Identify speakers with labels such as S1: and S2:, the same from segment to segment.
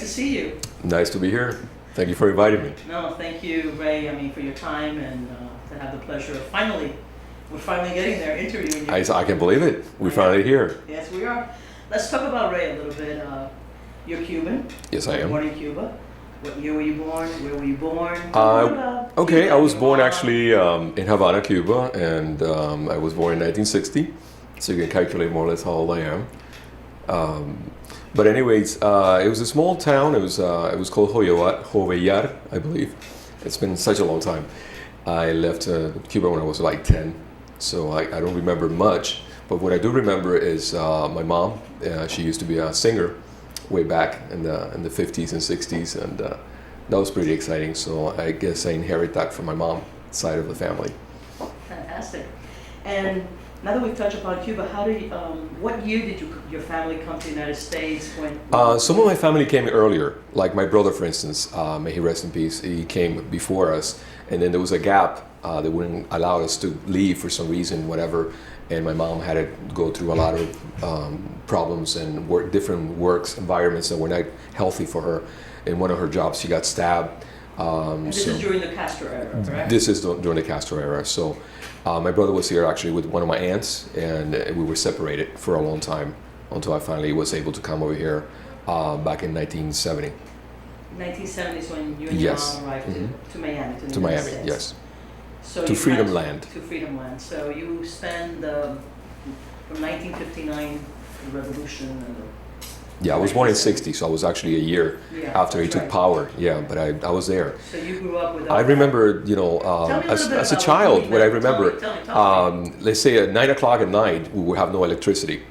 S1: to see you.
S2: Nice to be here. Thank you for inviting me.
S1: No, thank you, Ray, for your time and to have the pleasure of we're finally getting there, interviewing you.
S2: I can believe it. We're finally here.
S1: Yes, we are. Let's talk about Ray a little bit. You're Cuban.
S2: Yes, I am.
S1: Born in Cuba. What year were you born? Where were you born?
S2: Okay, I was born actually in Havana, Cuba, and I was born in 1960, so you can calculate more or less how old I am. But anyways, it was a small town. It was called Jovellar, I believe. It's been such a long time. I left Cuba when I was like 10, so I don't remember much. But what I do remember is my mom. She used to be a singer way back in the 50s and 60s, and that was pretty exciting. So I guess I inherit that from my mom's side of the family.
S1: Fantastic. And now that we've touched upon Cuba, what year did your family come to the United States?
S2: Some of my family came earlier, like my brother, for instance, may he rest in peace. He came before us, and then there was a gap that wouldn't allow us to leave for some reason, whatever. And my mom had to go through a lot of problems and different work environments that were not healthy for her. In one of her jobs, she got stabbed.
S1: And this is during the Castro era, correct?
S2: This is during the Castro era. So my brother was here actually with one of my aunts, and we were separated for a long time until I finally was able to come over here back in 1970.
S1: 1970 is when you and your mom arrived to Miami. To
S2: Miami,
S1: States.
S2: yes.
S1: So
S2: to Freedom Land.
S1: To Freedom Land. So you spend from 1959, the revolution and
S2: yeah, I was born in 60, so I was actually a year after he took power. Yeah, but I was there.
S1: So you grew up with.
S2: I remember, as a child, what I remember, let's say at 9 o'clock at night, we would have no electricity.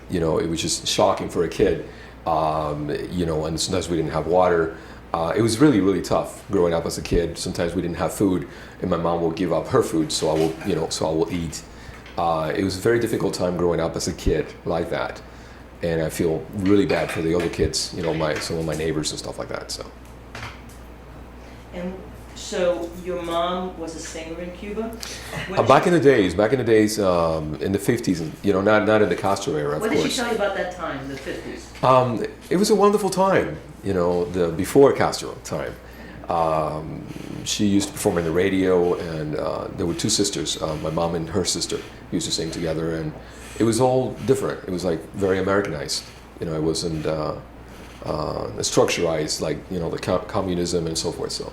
S2: It was just shocking for a kid. And sometimes we didn't have water. It was really, really tough growing up as a kid. Sometimes we didn't have food, and my mom would give up her food, so I will eat. It was a very difficult time growing up as a kid like that. And I feel really bad for the other kids, some of my neighbors and stuff like that. So.
S1: And so your mom was a singer in Cuba?
S2: Back in the days, in the 50s, not in the Castro era, of course.
S1: What did she tell you about that time, the 50s?
S2: It was a wonderful time, the before Castro time. She used to perform on the radio, and there were two sisters, my mom and her sister used to sing together, and it was all different. It was like very Americanized. It wasn't structurized like the communism and so forth. So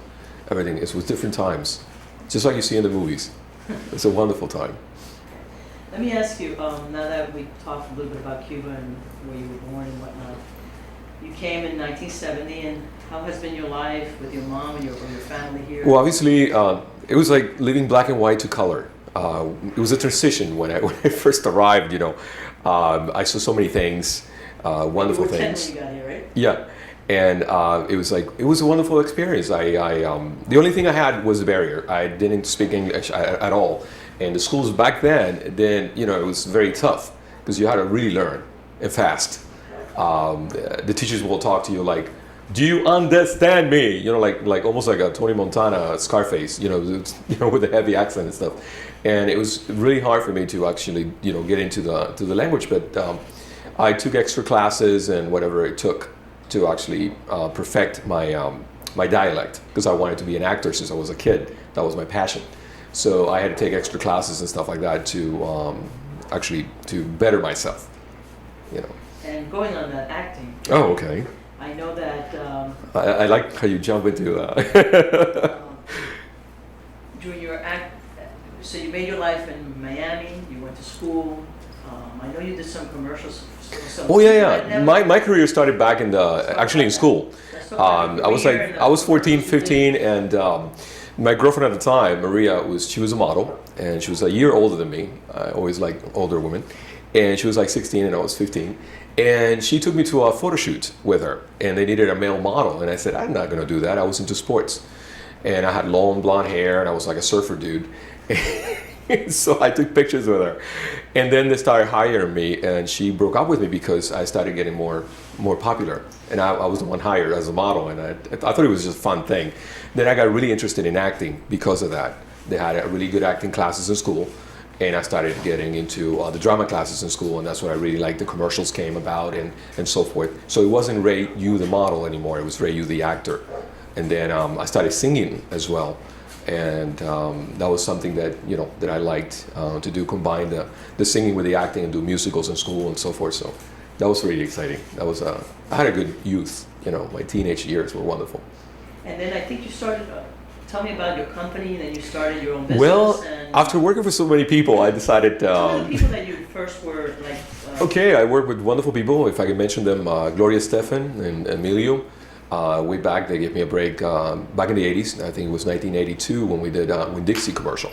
S2: everything it was different times, just like you see in the movies. It's a wonderful time.
S1: Let me ask you. Now that we talked a little bit about Cuba and where you were born and whatnot, you came in 1970, and how has been your life with your mom and your family here?
S2: Well, obviously, it was like living black and white to color. It was a transition when I first arrived. I saw so many things, wonderful things.
S1: You were 10 when you got here, right?
S2: Yeah, and it was a wonderful experience. The only thing I had was a barrier. I didn't speak English at all, and the schools back then, it was very tough because you had to really learn and fast. The teachers will talk to you like, "Do you understand me?" Like almost like a Tony Montana, Scarface, with a heavy accent and stuff. And it was really hard for me to actually, get into the language. But I took extra classes and whatever it took to actually perfect my dialect, because I wanted to be an actor since I was a kid. That was my passion. So I had to take extra classes and stuff like that to actually to better myself.
S1: And going on that acting.
S2: Oh, okay.
S1: I know that.
S2: I like how you jump into.
S1: During your so you made your life in Miami. You went to school. I know you did some commercials.
S2: Oh yeah. My career started back in school. I was 14, 15, and my girlfriend at the time, Maria, she was a model, and she was a year older than me. I always like older women, and she was like 16 and I was 15. And she took me to a photo shoot with her, and they needed a male model, and I said, I'm not going to do that. I was into sports, and I had long blonde hair, and I was like a surfer dude. So I took pictures with her, and then they started hiring me, and she broke up with me because I started getting more popular, and I was the one hired as a model, and I thought it was just a fun thing. Then I got really interested in acting because of that. They had really good acting classes in school, and I started getting into the drama classes in school, and that's when I really liked the commercials came about and so forth. So it wasn't Ray Yu the model anymore, it was Ray Yu the actor. And then I started singing as well, and that was something that that I liked to do, combine the singing with the acting and do musicals in school and so forth. So that was really exciting. That was I had a good youth. My teenage years were wonderful.
S1: And then I think you started. Tell me about your company. Then you started your own business.
S2: Well,
S1: and
S2: after working for so many people, I decided.
S1: Tell me the people that you first were like.
S2: Okay, I worked with wonderful people. If I can mention them, Gloria Stefan and Emilio. Way back, they gave me a break back in the 80s. I think it was 1982 when we did Winn-Dixie commercial.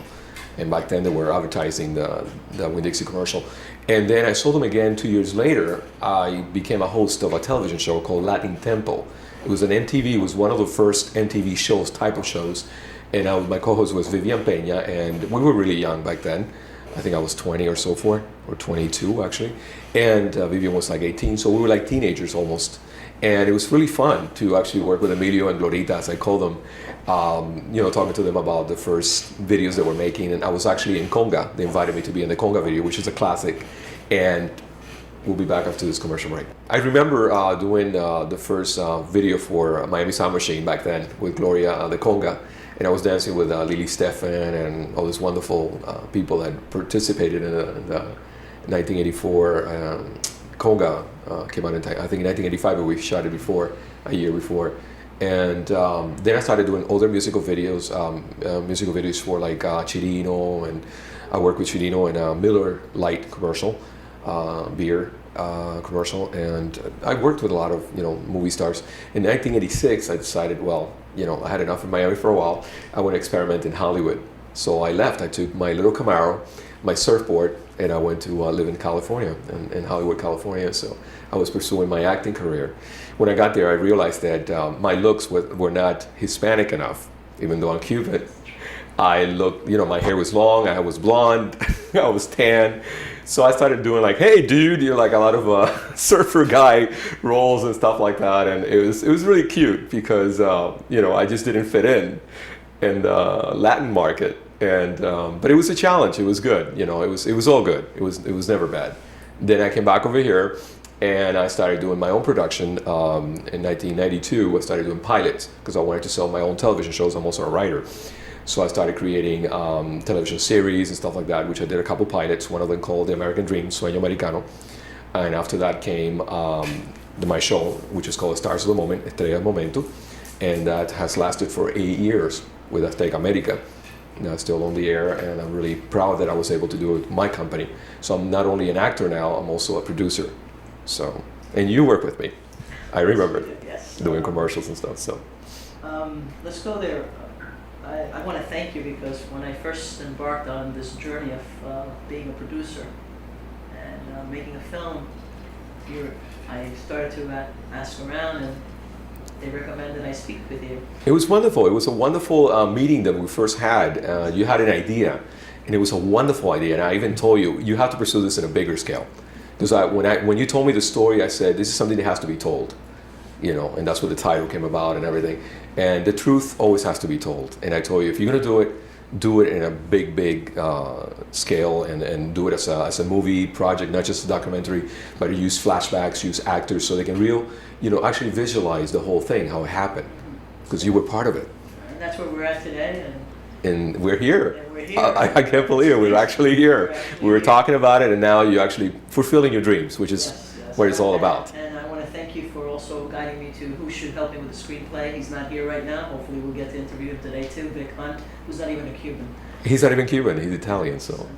S2: And back then they were advertising the Winn-Dixie commercial. And then I saw them again 2 years later. I became a host of a television show called Latin Tempo. It was an MTV, it was one of the first MTV shows, type of shows. And my co-host was Vivian Peña, and we were really young back then. I think I was 20 or so forth, or 22 actually. And Vivian was like 18, so we were like teenagers almost. And it was really fun to actually work with Emilio and Glorita, as I call them, talking to them about the first videos they were making. And I was actually in Conga. They invited me to be in the Conga video, which is a classic. And we'll be back after this commercial break. I remember doing the first video for Miami Sound Machine back then with Gloria, the Conga. And I was dancing with Lily Stefan and all these wonderful people that participated in the 1984 Conga. Came out in, I think, in 1985, but we shot it a year before. And then I started doing other musical videos for like Chirino, and I worked with Chirino in a Miller Lite commercial, beer commercial, and I worked with a lot of movie stars. In 1986, I decided, I had enough in Miami for a while. I want to experiment in Hollywood. So I left. I took my little Camaro, my surfboard, and I went to live in California, in Hollywood, California. So I was pursuing my acting career. When I got there, I realized that my looks were not Hispanic enough, even though I'm Cuban. I looked, my hair was long, I was blonde, I was tan. So I started doing like, hey dude, you're like a lot of surfer guy roles and stuff like that. And it was really cute because, I just didn't fit in the Latin market. And but it was a challenge. It was good. It was all good. It was never bad. Then I came back over here, and I started doing my own production. In 1992, I started doing pilots because I wanted to sell my own television shows. I'm also a writer, so I started creating television series and stuff like that, which I did a couple pilots. One of them called The American Dream, Sueño Americano, and after that came my show, which is called Stars of the Moment, Estrella del Momento, and that has lasted for 8 years with Azteca America. Now it's still on the air, and I'm really proud that I was able to do it with my company. So I'm not only an actor now, I'm also a producer. So, and you work with me. I remember
S1: yes.
S2: Doing commercials and stuff. So
S1: let's go there. I want to thank you because when I first embarked on this journey of being a producer and making a film, I started to ask around, and they recommended I speak with you.
S2: it was wonderful. It was a wonderful meeting that we first had. You had an idea, and it was a wonderful idea. And I even told you have to pursue this in a bigger scale. Because when you told me the story, I said this is something that has to be told, and that's what the title came about and everything. And the truth always has to be told. And I told you, if you're gonna do it in a big scale, and do it as a movie project, not just a documentary, but use flashbacks, use actors so they can actually visualize the whole thing, how it happened, because you were part of it.
S1: And that's where we're at today.
S2: And we're here.
S1: And we're here.
S2: I can't believe it. We're actually here. We were talking about it, and now you're actually fulfilling your dreams, which is what it's all about.
S1: And I want to thank you for also guiding me to who should help me with the screenplay. He's not here right now. Hopefully we'll get to interview him today too, Vic Hunt, who's not even a Cuban.
S2: He's not even Cuban. He's Italian, so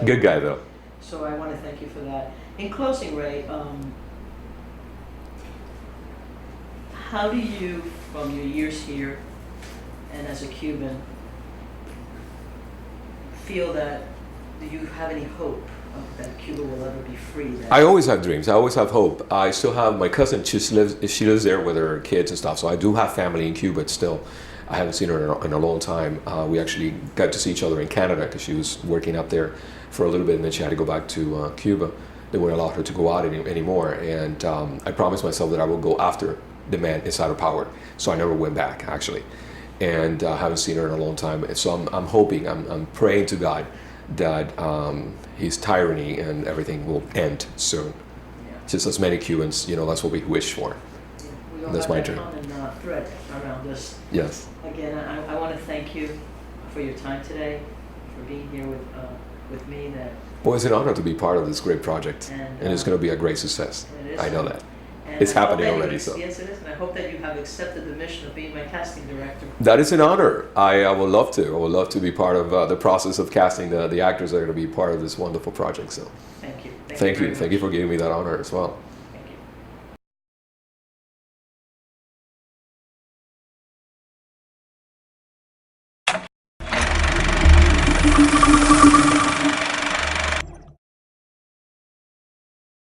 S2: good guy though.
S1: So I want to thank you for that. In closing, Ray, how do you, from your years here and as a Cuban, feel that, do you have any hope that Cuba will ever be free?
S2: I always have dreams. I always have hope. I still have my cousin. She lives there with her kids and stuff. So I do have family in Cuba still. I haven't seen her in a long time. We actually got to see each other in Canada because she was working up there for a little bit, and then she had to go back to Cuba. They wouldn't allow her to go out anymore. And I promised myself that I would go after the man inside of power. So I never went back, actually. And I haven't seen her in a long time. So I'm hoping, I'm praying to God that his tyranny and everything will end soon.
S1: Yeah.
S2: Just as many Cubans, that's what we wish for.
S1: Yeah. We all
S2: That's
S1: have
S2: my
S1: that
S2: dream.
S1: common thread around us.
S2: Yes.
S1: Again, I want to thank you for your time today, for being here with me.
S2: Well, it's an honor to be part of this great project,
S1: And,
S2: and it's going to be a great success.
S1: It is.
S2: I know that.
S1: And
S2: It's
S1: I hope
S2: happening
S1: that you
S2: already, so.
S1: Yes, it is, and I hope that you have accepted the mission of being my casting director.
S2: That is an honor. I would love to. I would love to be part of the process of casting the actors that are going to be part of this wonderful project. So,
S1: Thank you.
S2: thank you.
S1: very
S2: Thank you
S1: much.
S2: for giving me that honor as well.